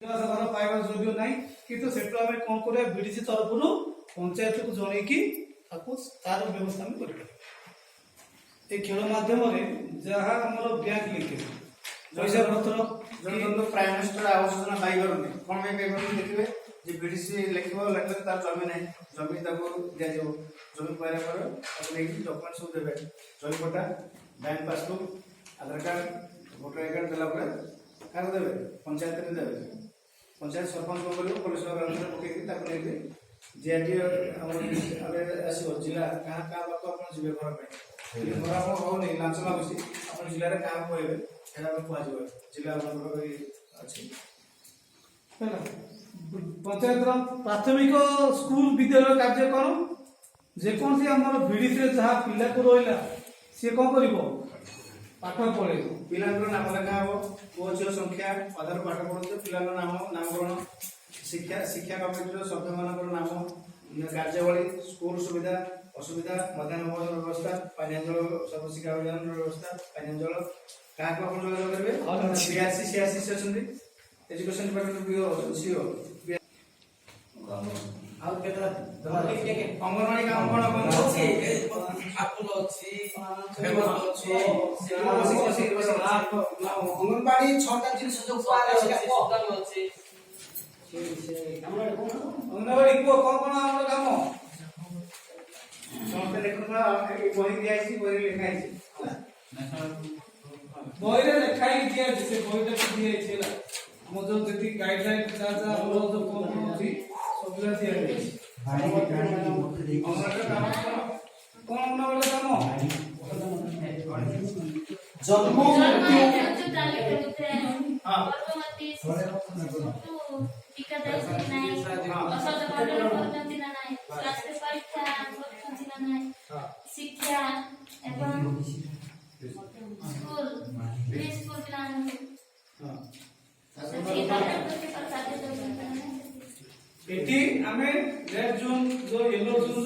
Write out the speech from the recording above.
पाइबा जोग्य ना कि से कौन कर बीडीसी तरफ पंचायत को जन की तार व्यवस्था कर खेल मध्यम जहाँ आम बैंक लिंकेज पैसा पत्र प्राइम मिनिस्टर आवास योजना पाइबारे कौन देखिए जे बीडीसी लिख तार जमी ना जमी दि जमी पाइला डॉक्यूमेंट सब देवे जमी पट्टा bank passbook Aadhaar card voter I card देला क्या देवे पंचायत में देवे पंचायत सरपंच कौन कर पुलिस पकड़ जीआरटी आसो जिला क्या क्या लोक आप जी घर पर घर आप होनी लाच लगुच आप जिले में क्या कहे कहु जिला अच्छी पंचायत प्राथमिक स्कूल विद्यालय कार्यक्रम जेकोसी आम बीडीसी जहाँ पिला को रहा सी कौन कर पाठ पढ़े पिला नाम लेखा हम पुओ झील संख्या आधार पाठ पढ़ते पिला नाम नामकरण शिक्षा शिक्षा कमिटी सभ्य मान नाम कार्यावली स्कूल सुविधा असुविधा मध्याह्न भोजन व्यवस्था पानी जल सब शिक्षा अभियान व्यवस्था पानी जल क्या जोगाजोग करेंगे सीआरसी सीआरसी से अच्छे एजुकेशन डिपार्टमेंट सीओ अंगनवाड़ी काम कौन अंगनवाड़ी 6टा जिनिस जो अंगनवाड़ी को कौन कौन आम काम समस्त देखा बही दिखाई बही लिखाई बही लिखाई दिया से बहीटा दिया आम जो गाइडलाइन जो कौन अच्छी सब दिया कौन जन्म शिक्षा स्कूल एटी आमे रेड जोन जो येलो जोन